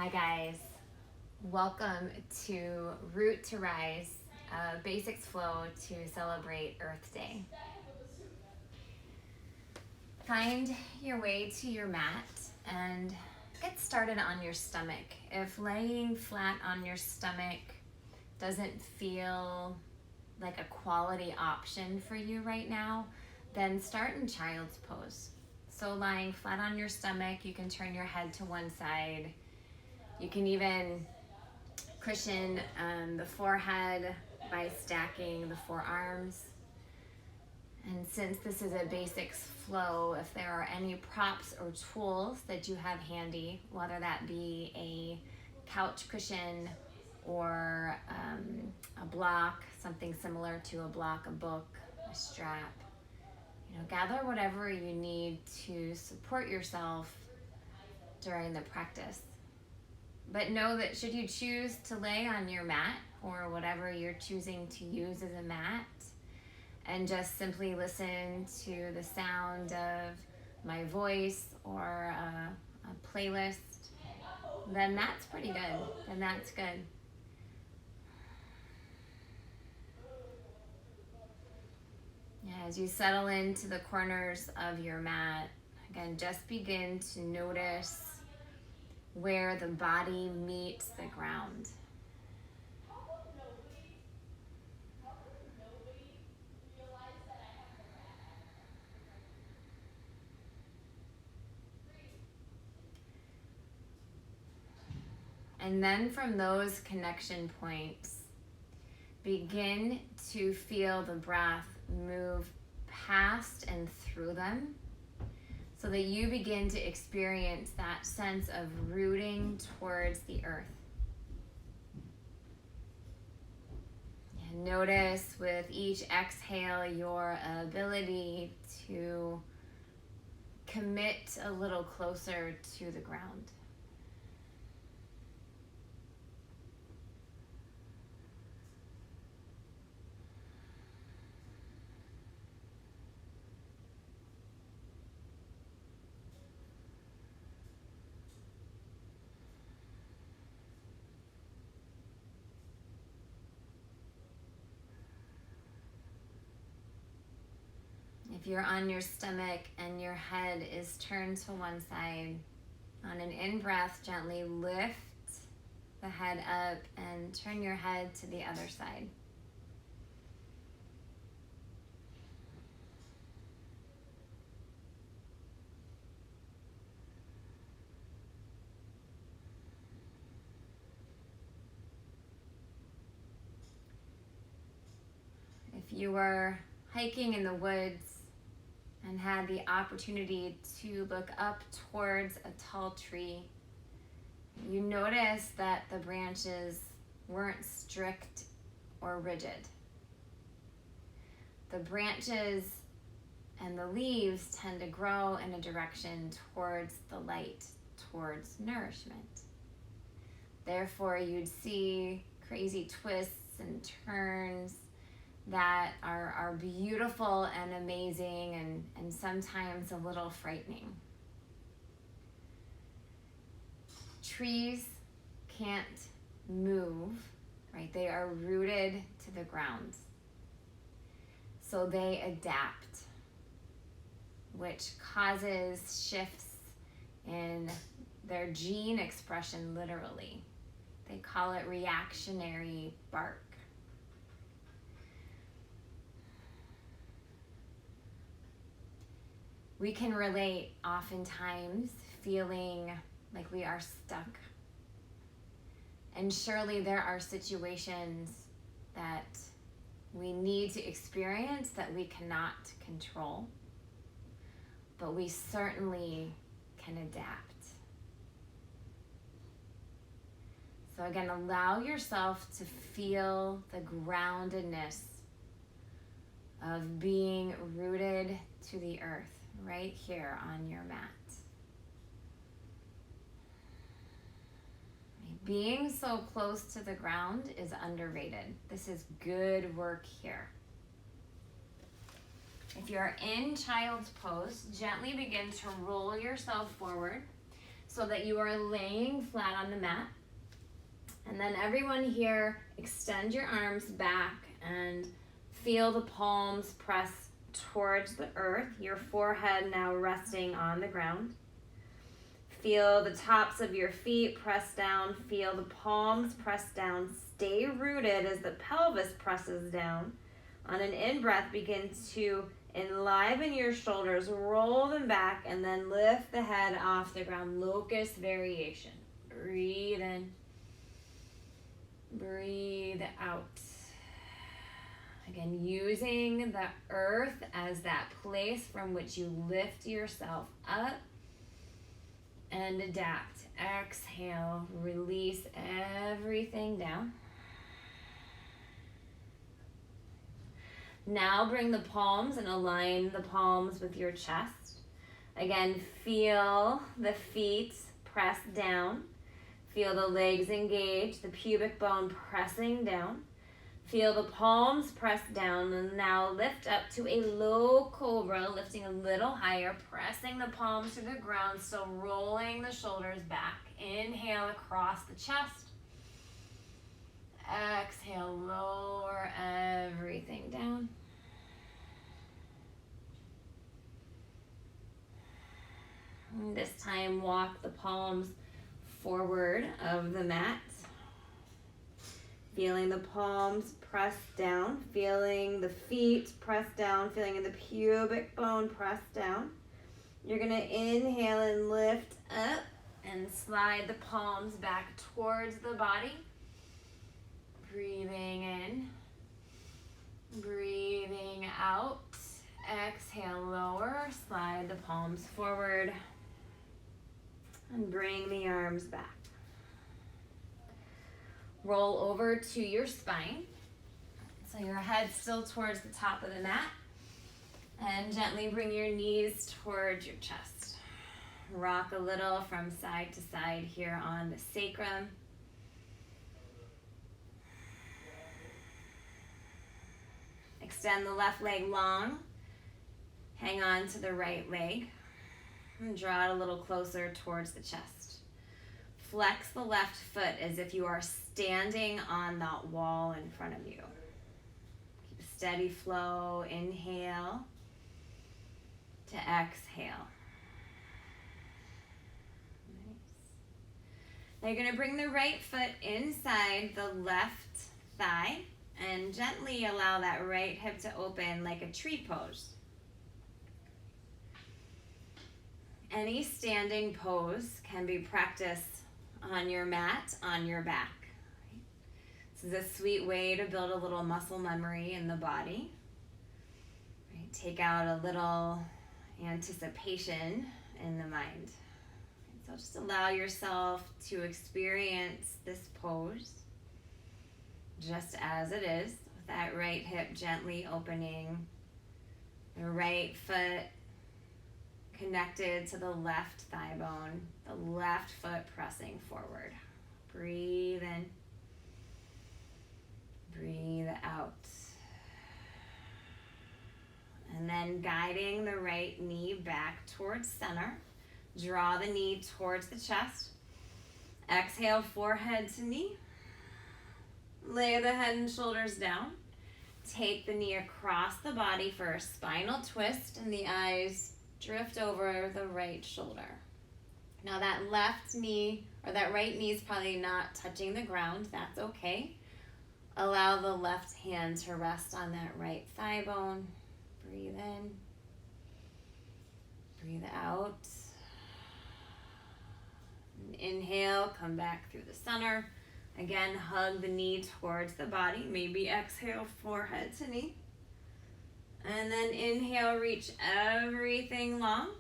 Hi guys, welcome to Root to Rise, a basics flow to celebrate Earth Day. Find your way to your mat and get started on your stomach. If laying flat on your stomach doesn't feel like a quality option for you right now, then start in child's pose. So lying flat on your stomach, you can turn your head to one side. You can even cushion the forehead by stacking the forearms. And since this is a basics flow, if there are any props or tools that you have handy, whether that be a couch cushion or a block, something similar to a block, a book, a strap, gather whatever you need to support yourself during the practice. But know that should you choose to lay on your mat or whatever you're choosing to use as a mat and just simply listen to the sound of my voice or a playlist, then that's pretty good. Then that's good. As you settle into the corners of your mat, again, just begin to notice where the body meets the ground. And then from those connection points, begin to feel the breath move past and through them so that you begin to experience that sense of rooting towards the earth. And notice with each exhale your ability to commit a little closer to the ground. If you're on your stomach and your head is turned to one side, on an in-breath, gently lift the head up and turn your head to the other side. If you were hiking in the woods and had the opportunity to look up towards a tall tree, you notice that the branches weren't strict or rigid. The branches and the leaves tend to grow in a direction towards the light, towards nourishment. Therefore, you'd see crazy twists and turns that are beautiful and amazing and sometimes a little frightening. Trees can't move, right? They are rooted to the ground. So they adapt, which causes shifts in their gene expression, literally. They call it reactionary bark. We can relate oftentimes feeling like we are stuck. And surely there are situations that we need to experience that we cannot control, but we certainly can adapt. So again, allow yourself to feel the groundedness of being rooted to the earth right here on your mat. Being so close to the ground is underrated. This is good work here. If you're in child's pose, gently begin to roll yourself forward so that you are laying flat on the mat. And then everyone here, extend your arms back and feel the palms press towards the earth, your forehead now resting on the ground. Feel the tops of your feet press down, feel the palms press down, stay rooted as the pelvis presses down. On an in-breath, begin to enliven your shoulders, roll them back, and then lift the head off the ground. Locust variation. Breathe in. Breathe out. Again, using the earth as that place from which you lift yourself up and adapt. Exhale, release everything down. Now bring the palms and align the palms with your chest. Again, feel the feet press down. Feel the legs engage, the pubic bone pressing down. Feel the palms press down, and now lift up to a low cobra, lifting a little higher, pressing the palms to the ground, still rolling the shoulders back. Inhale across the chest. Exhale, lower everything down. And this time, walk the palms forward of the mat. Feeling the palms press down, feeling the feet press down, feeling the pubic bone press down. You're gonna inhale and lift up and slide the palms back towards the body. Breathing in, breathing out. Exhale, lower, slide the palms forward, and bring the arms back. Roll over to your spine. So your head's still towards the top of the mat. And gently bring your knees towards your chest. Rock a little from side to side here on the sacrum. Extend the left leg long. Hang on to the right leg. And draw it a little closer towards the chest. Flex the left foot as if you are standing on that wall in front of you. Keep a steady flow. Inhale to exhale. Nice. Now you're going to bring the right foot inside the left thigh and gently allow that right hip to open like a tree pose. Any standing pose can be practiced on your mat, on your back. This is a sweet way to build a little muscle memory in the body. Right? Take out a little anticipation in the mind. So just allow yourself to experience this pose just as it is, with that right hip gently opening, the right foot connected to the left thigh bone, the left foot pressing forward. Breathe in, breathe out. And then guiding the right knee back towards center. Draw the knee towards the chest. Exhale, forehead to knee. Lay the head and shoulders down. Take the knee across the body for a spinal twist, and the eyes drift over the right shoulder. Now that left knee, or that right knee is probably not touching the ground. That's okay. Allow the left hand to rest on that right thigh bone. Breathe in. Breathe out. And inhale, come back through the center. Again, hug the knee towards the body. Maybe exhale, forehead to knee. And then inhale, reach everything long.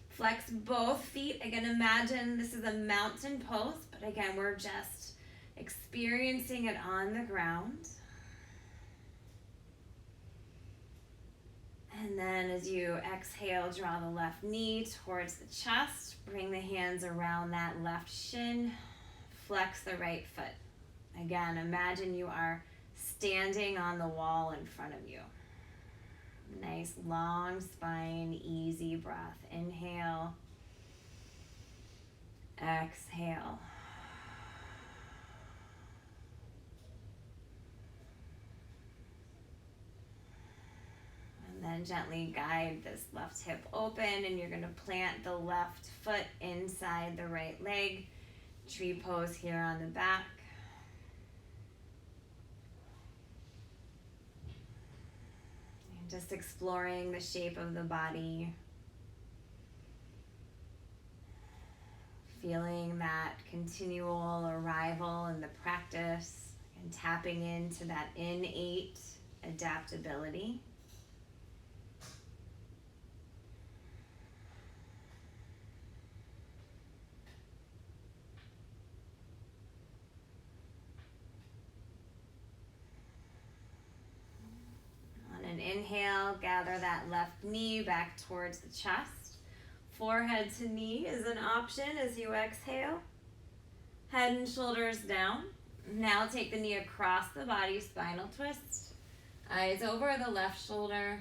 Flex both feet. Again, imagine this is a mountain pose, but again, we're just experiencing it on the ground. And then as you exhale, draw the left knee towards the chest. Bring the hands around that left shin. Flex the right foot. Again, imagine you are standing on the wall in front of you. Nice long spine, easy breath. Inhale. Exhale. And then gently guide this left hip open, and you're going to plant the left foot inside the right leg. Tree pose here on the back. And just exploring the shape of the body. Feeling that continual arrival in the practice and tapping into that innate adaptability. On an inhale, gather that left knee back towards the chest. Forehead to knee is an option as you exhale. Head and shoulders down. Now take the knee across the body, spinal twist. Eyes over the left shoulder.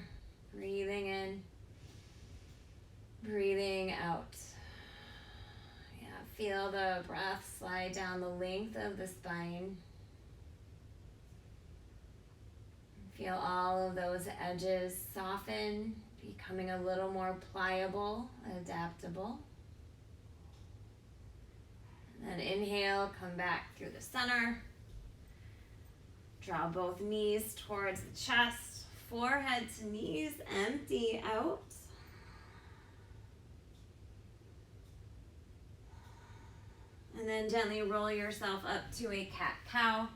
Breathing in. Breathing out. Yeah, feel the breath slide down the length of the spine. Feel all of those edges soften, becoming a little more pliable, adaptable. And then inhale, come back through the center. Draw both knees towards the chest. Forehead to knees, empty out. And then gently roll yourself up to a cat-cow.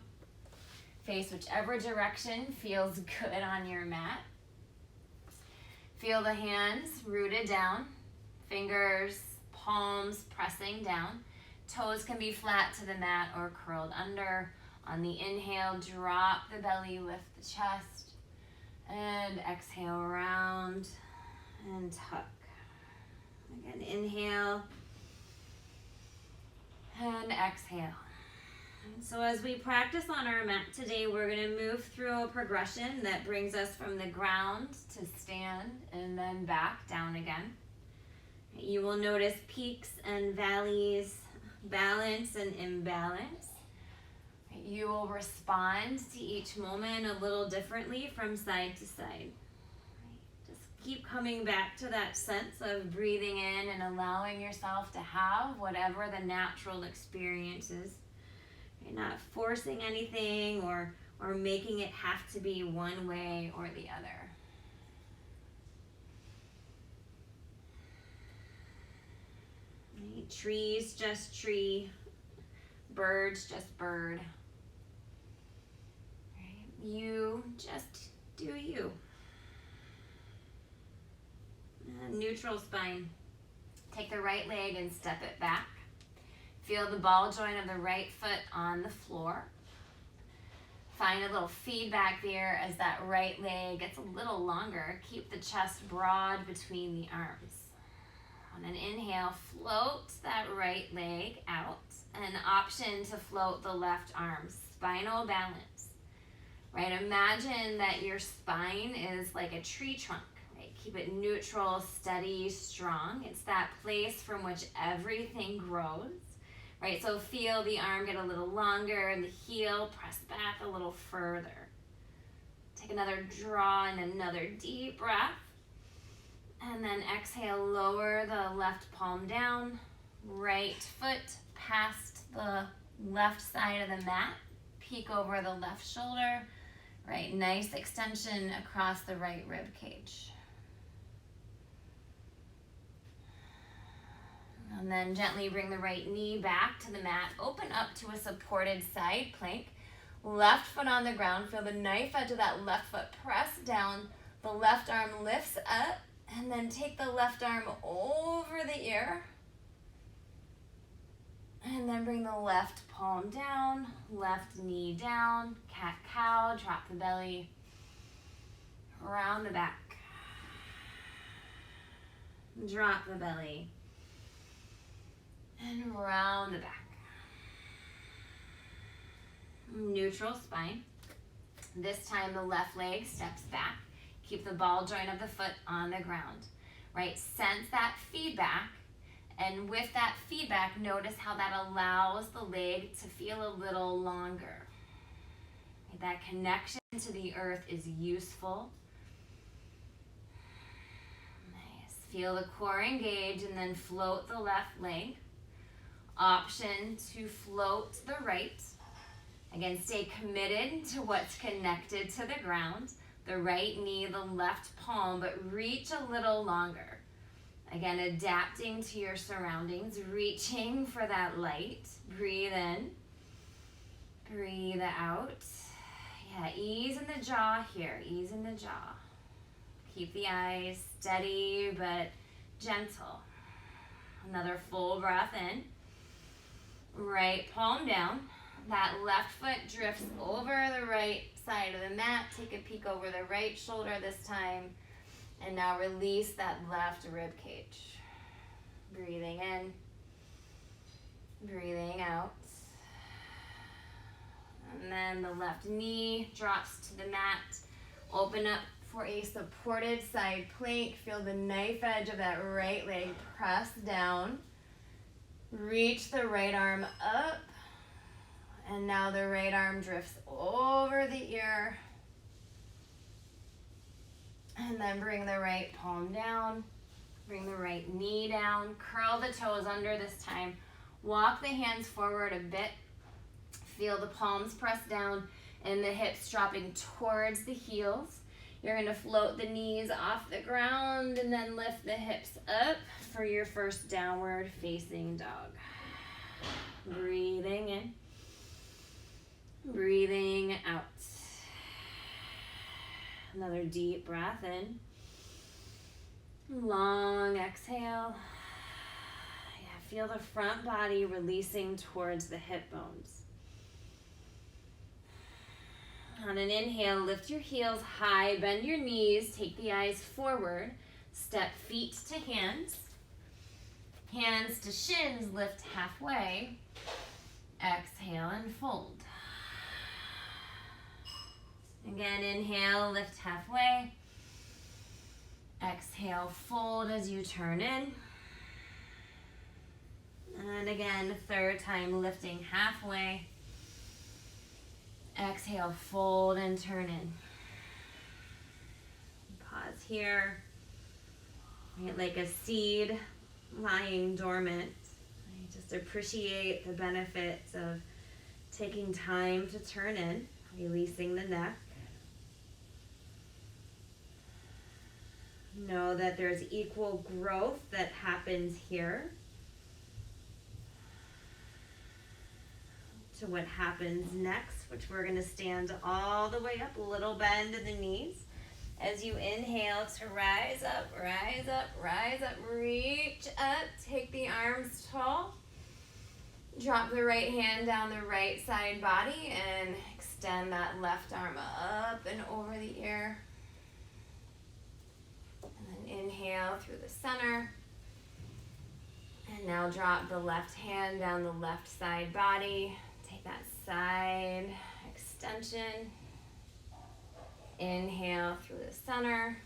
Face whichever direction feels good on your mat. Feel the hands rooted down, fingers, palms pressing down. Toes can be flat to the mat or curled under. On the inhale, drop the belly, lift the chest. And exhale, round and tuck. Again, inhale and exhale. So as we practice on our mat today, we're going to move through a progression that brings us from the ground to stand and then back down again. You will notice peaks and valleys, balance and imbalance. You will respond to each moment a little differently from side to side. Just keep coming back to that sense of breathing in and allowing yourself to have whatever the natural experience is. You're not forcing anything or making it have to be one way or the other. Right? Trees, just tree. Birds, just bird. Right? You, just do you. Neutral spine. Take the right leg and step it back. Feel the ball joint of the right foot on the floor. Find a little feedback there as that right leg gets a little longer. Keep the chest broad between the arms. On an inhale, float that right leg out. An option to float the left arm, spinal balance. Right? Imagine that your spine is like a tree trunk. Right? Keep it neutral, steady, strong. It's that place from which everything grows. Right, so feel the arm get a little longer and the heel press back a little further. Take another draw and another deep breath. And then exhale, lower the left palm down. Right foot past the left side of the mat. Peek over the left shoulder. Right, nice extension across the right rib cage. And then gently bring the right knee back to the mat. Open up to a supported side plank. Left foot on the ground. Feel the knife edge of that left foot press down. The left arm lifts up. And then take the left arm over the ear. And then bring the left palm down. Left knee down. Cat-cow. Drop the belly. Around the back. Drop the belly. And round the back. Neutral spine. This time the left leg steps back. Keep the ball joint of the foot on the ground. Right? Sense that feedback And with that feedback, notice how that allows the leg to feel a little longer. That connection to the earth is useful. Nice. Feel the core engage and then float the left leg. Option to float the right. Again, stay committed to what's connected to the ground. The right knee, the left palm, but reach a little longer. Again, adapting to your surroundings, reaching for that light. Breathe in, breathe out. Yeah, ease in the jaw here, ease in the jaw. Keep the eyes steady but gentle. Another full breath in. Right palm down. That left foot drifts over the right side of the mat. Take a peek over the right shoulder this time. And now release that left rib cage. Breathing in, breathing out. And then the left knee drops to the mat. Open up for a supported side plank. Feel the knife edge of that right leg press down. Reach the right arm up. And now the right arm drifts over the ear. And then bring the right palm down. Bring the right knee down. Curl the toes under this time. Walk the hands forward a bit. Feel the palms press down and the hips dropping towards the heels. You're going to float the knees off the ground and then lift the hips up for your first downward facing dog. Breathing in. Breathing out. Another deep breath in. Long exhale. Yeah, feel the front body releasing towards the hip bones. On an inhale, lift your heels high, bend your knees, take the eyes forward, step feet to hands. Hands to shins, lift halfway. Exhale and fold. Again, inhale, lift halfway. Exhale, fold as you turn in. And again, third time, lifting halfway. Exhale, fold and turn in. Pause here. Like a seed lying dormant. Just appreciate the benefits of taking time to turn in, releasing the neck. Know that there's equal growth that happens here to what happens next, which we're going to stand all the way up, a little bend in the knees. As you inhale to rise up, rise up, rise up, reach up, take the arms tall. Drop the right hand down the right side body and extend that left arm up and over the ear. Inhale through the center. And now drop the left hand down the left side body. Take that side extension. Inhale through the center.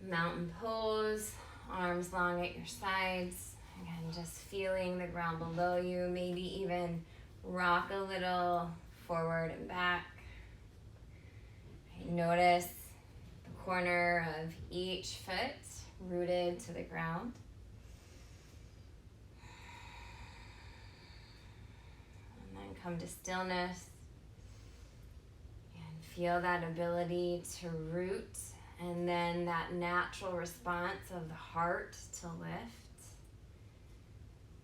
Mountain pose. Arms long at your sides. Again, just feeling the ground below you. Maybe even rock a little forward and back. Notice corner of each foot rooted to the ground. And then come to stillness and feel that ability to root and then that natural response of the heart to lift.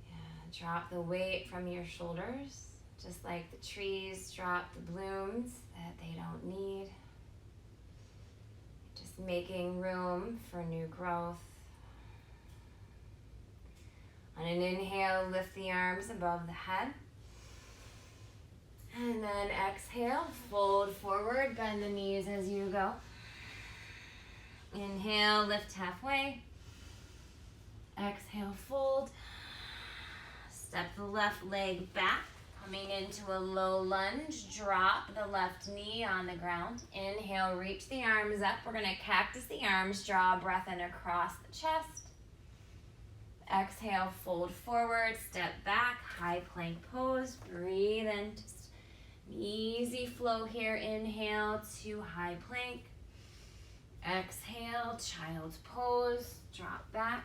Yeah, drop the weight from your shoulders, just like the trees drop the blooms that they don't need. Making room for new growth. On an inhale, lift the arms above the head. And then exhale, fold forward, bend the knees as you go. Inhale, lift halfway. Exhale, fold. Step the left leg back. Coming into a low lunge, drop the left knee on the ground. Inhale, reach the arms up. We're going to cactus the arms, draw a breath in across the chest. Exhale, fold forward, step back, high plank pose. Breathe in, just an easy flow here. Inhale to high plank. Exhale, child's pose, drop back.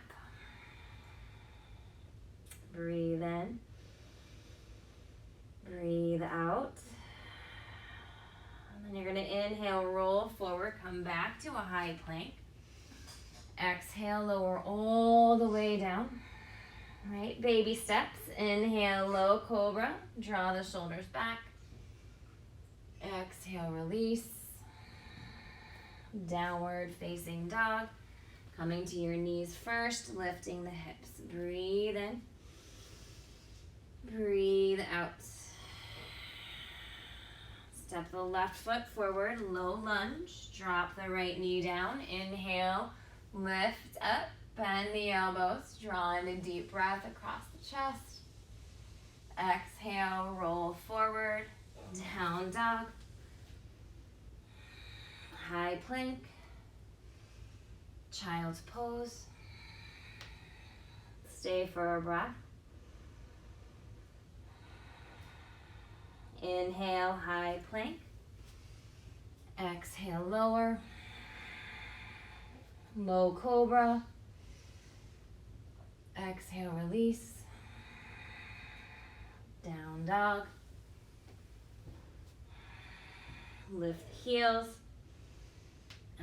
Breathe in. Breathe out. And then you're going to inhale, roll forward, come back to a high plank. Exhale, lower all the way down. Right, baby steps. Inhale, low cobra. Draw the shoulders back. Exhale, release. Downward facing dog. Coming to your knees first, lifting the hips. Breathe in. Breathe out. Step the left foot forward, low lunge. Drop the right knee down. Inhale, lift up, bend the elbows. Draw in a deep breath across the chest. Exhale, roll forward, down dog. High plank. Child's pose. Stay for a breath. Inhale, high plank. Exhale, lower. Low cobra. Exhale, release. Down dog. Lift the heels.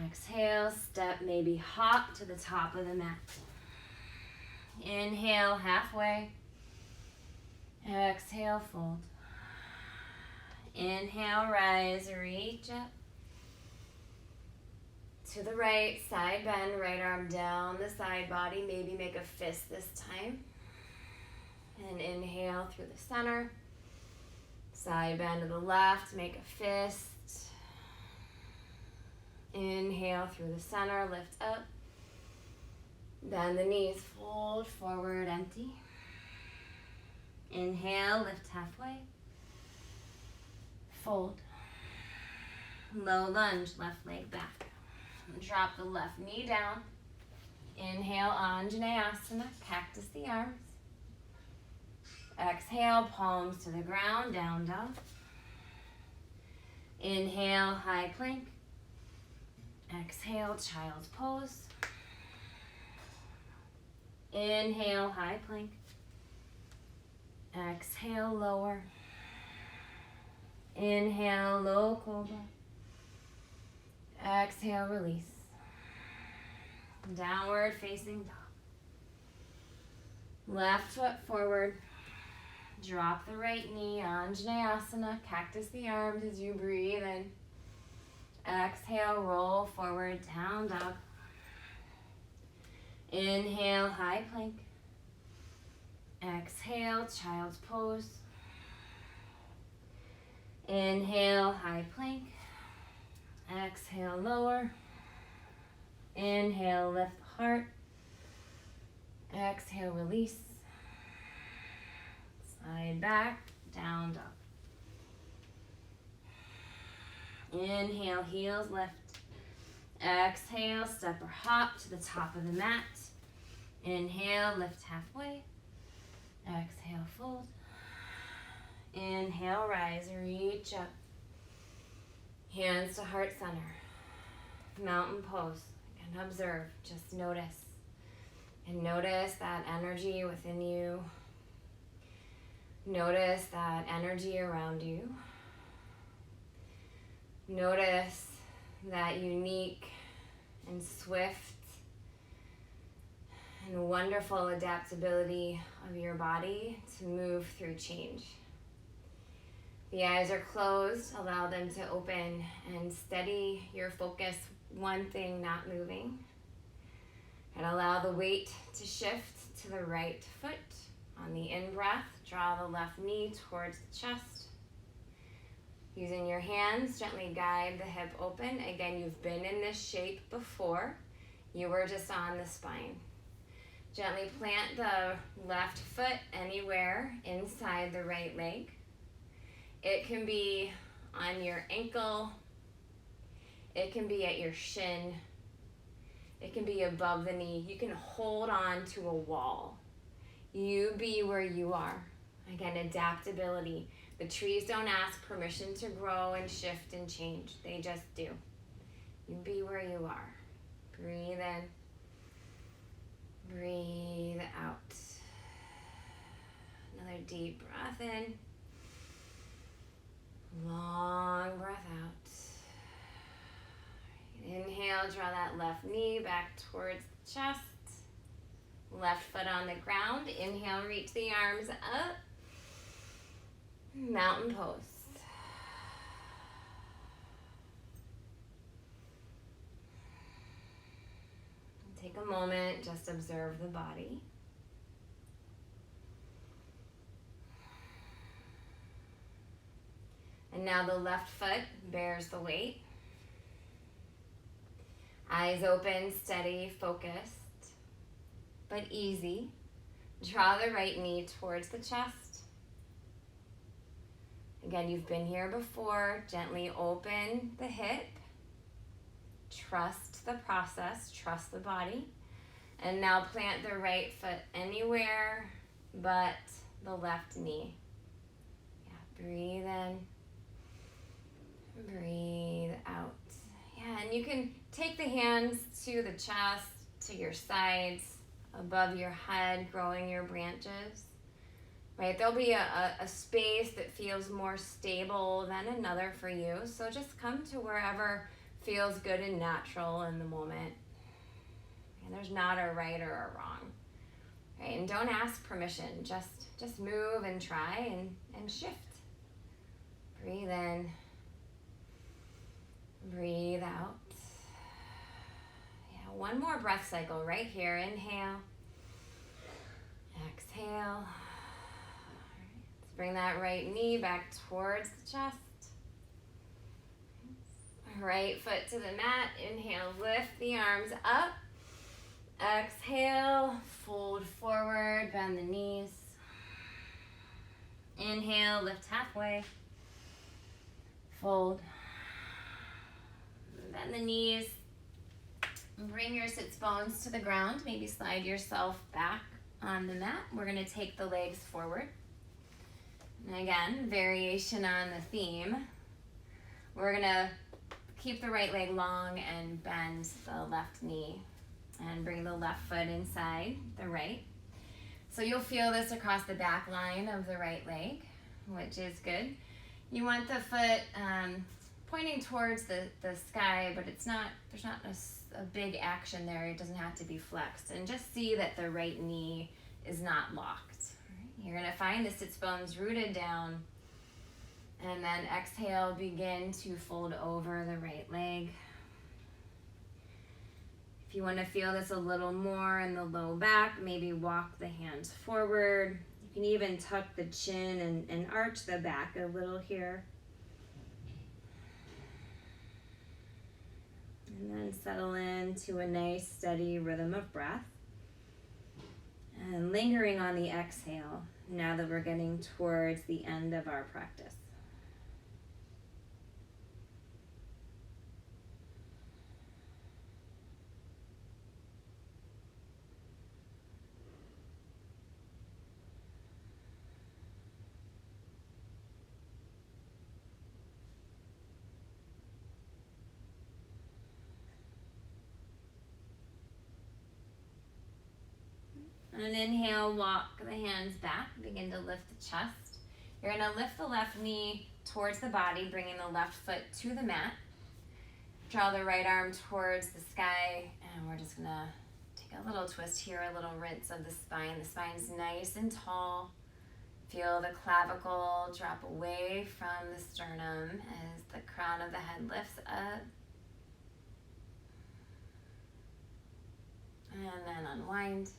Exhale, step, maybe hop to the top of the mat. Inhale, halfway. Exhale, fold. Inhale, rise, reach up. To the right, side bend, right arm down the side body. Maybe make a fist this time. And inhale through the center. Side bend to the left, make a fist. Inhale through the center, lift up. Bend the knees, fold forward, empty. Inhale, lift halfway. Fold. Low lunge, left leg back. Drop the left knee down. Inhale, Anjaneyasana, cactus the arms. Exhale, palms to the ground, down dog. Inhale, high plank. Exhale, child's pose. Inhale, high plank. Exhale, lower. Inhale, low cobra. Exhale, release. Downward facing dog. Left foot forward. Drop the right knee, Anjaneyasana, cactus the arms as you breathe in. Exhale, roll forward, down dog. Inhale, high plank. Exhale, child's pose. Inhale, high plank. Exhale, lower. Inhale, lift the heart. Exhale, release. Side back, down dog. Inhale, heels lift. Exhale, step or hop to the top of the mat. Inhale, lift halfway. Exhale, fold. Inhale, rise, reach up. Hands to heart center. Mountain pose. And observe, just notice. And notice that energy within you. Notice that energy around you. Notice that unique and swift and wonderful adaptability of your body to move through change. The eyes are closed, allow them to open and steady your focus, one thing, not moving. And allow the weight to shift to the right foot. On the in-breath, draw the left knee towards the chest. Using your hands, gently guide the hip open. Again, you've been in this shape before. You were just on the spine. Gently plant the left foot anywhere inside the right leg. It can be on your ankle. It can be at your shin. It can be above the knee. You can hold on to a wall. You be where you are. Again, adaptability. The trees don't ask permission to grow and shift and change. They just do. You be where you are. Breathe in. Breathe out. Another deep breath in. Long breath out. Inhale, draw that left knee back towards the chest. Left foot on the ground. Inhale, reach the arms up. Mountain pose. Take a moment, just observe the body. And now the left foot bears the weight. Eyes open, steady, focused, but easy. Draw the right knee towards the chest. Again, you've been here before. Gently open the hip. Trust the process, trust the body. And now plant the right foot anywhere but the left knee. Yeah, breathe in. Breathe out. Yeah, and you can take the hands to the chest, to your sides, above your head, growing your branches. Right, there'll be a space that feels more stable than another for you. So just come to wherever feels good and natural in the moment. And there's not a right or a wrong. Right, and don't ask permission. Just move and try and shift. Breathe in. Breathe out. Yeah, one more breath cycle right here. Inhale. Exhale. Let's bring that right knee back towards the chest. Right foot to the mat. Inhale, lift the arms up. Exhale, fold forward, bend the knees. Inhale, lift halfway. Fold. Bend the knees. Bring your sits bones to the ground. Maybe slide yourself back on the mat. We're going to take the legs forward. And again, variation on the theme. We're going to keep the right leg long and bend the left knee and bring the left foot inside the right. So you'll feel this across the back line of the right leg, which is good. You want the foot pointing towards the sky, but there's not a big action there. It doesn't have to be flexed. And just see that the right knee is not locked. You're going to find the sits bones rooted down. And then exhale, begin to fold over the right leg. If you want to feel this a little more in the low back, maybe walk the hands forward. You can even tuck the chin and arch the back a little here. And then settle into a nice steady rhythm of breath. And lingering on the exhale, now that we're getting towards the end of our practice. And inhale, walk the hands back, begin to lift the chest. You're going to lift the left knee towards the body, bringing the left foot to the mat. Draw the right arm towards the sky, and we're just going to take a little twist here, a little rinse of the spine. The spine's nice and tall. Feel the clavicle drop away from the sternum as the crown of the head lifts up. And then unwind.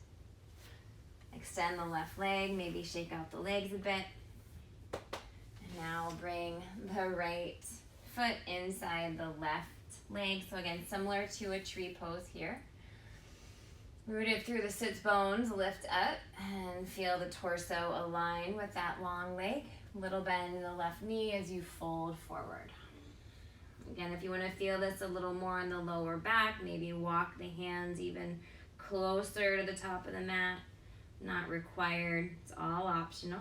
Extend the left leg, maybe shake out the legs a bit. And now bring the right foot inside the left leg. So again, similar to a tree pose here. Rooted through the sits bones, lift up and feel the torso align with that long leg. Little bend in the left knee as you fold forward. Again, if you want to feel this a little more in the lower back, maybe walk the hands even closer to the top of the mat. not required. It's all optional.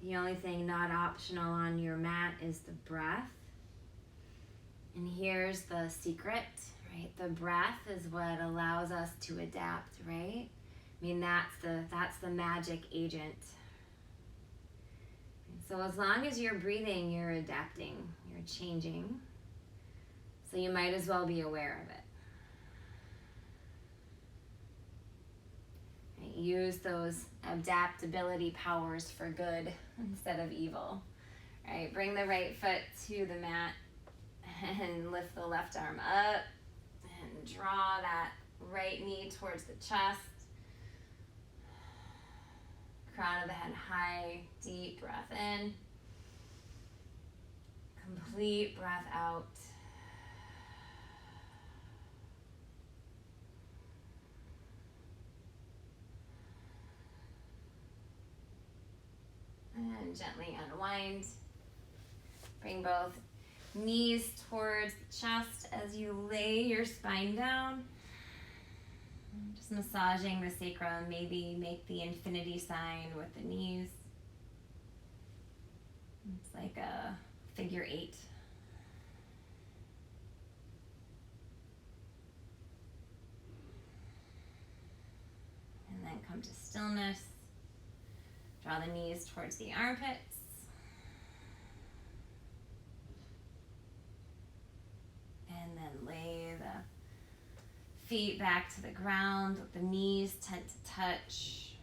The only thing not optional on your mat is the breath. And here's the secret, right? The breath is what allows us to adapt, right? I mean, that's the magic agent. So as long as you're breathing, you're adapting, you're changing. So you might as well be aware of it. Right? Use those adaptability powers for good instead of evil. Right? Bring the right foot to the mat and lift the left arm up and draw that right knee towards the chest. Crown of the head high, deep breath in. Complete breath out. And gently unwind. Bring both knees towards the chest as you lay your spine down. Just massaging the sacrum, maybe make the infinity sign with the knees. It's like a figure 8. And then come to stillness. Draw the knees towards the armpits. And then lay the feet back to the ground. The knees tend to touch.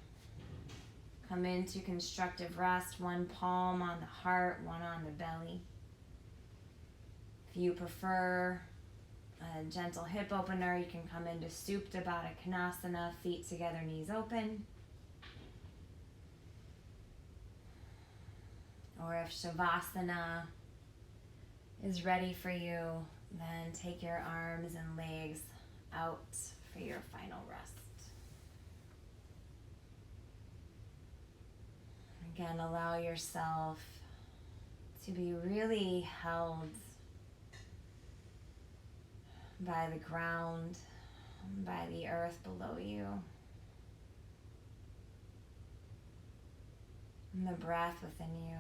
Come into constructive rest. One palm on the heart, one on the belly. If you prefer a gentle hip opener, you can come into Supta Baddha Konasana, feet together, knees open. Or if Shavasana is ready for you, then take your arms and legs out for your final rest. Again, allow yourself to be really held by the ground, by the earth below you, and the breath within you.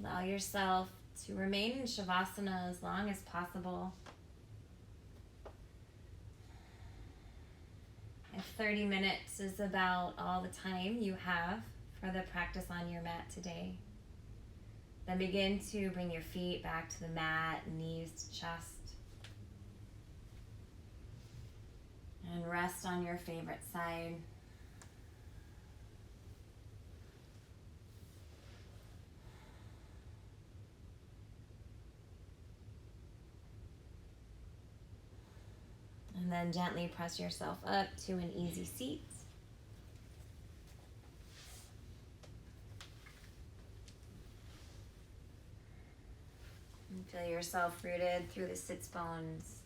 Allow yourself to remain in Shavasana as long as possible. If 30 minutes is about all the time you have for the practice on your mat today, then begin to bring your feet back to the mat, knees to chest. And rest on your favorite side. And then gently press yourself up to an easy seat. And feel yourself rooted through the sits bones.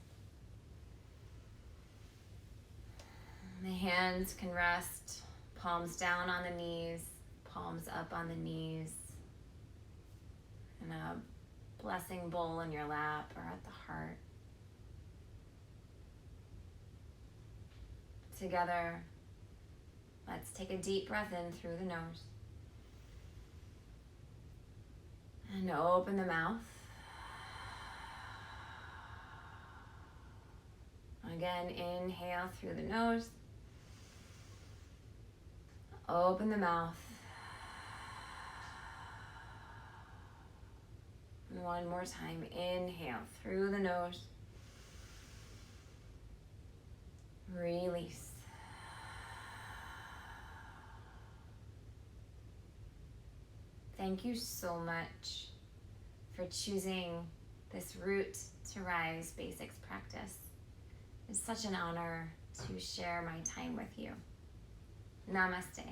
The hands can rest, palms down on the knees, palms up on the knees, and a blessing bowl in your lap or at the heart. Together, let's take a deep breath in through the nose. And open the mouth. Again, inhale through the nose. Open the mouth. One more time. Inhale through the nose. Release. Thank you so much for choosing this Root to Rise Basics practice. It's such an honor to share my time with you. Namaste.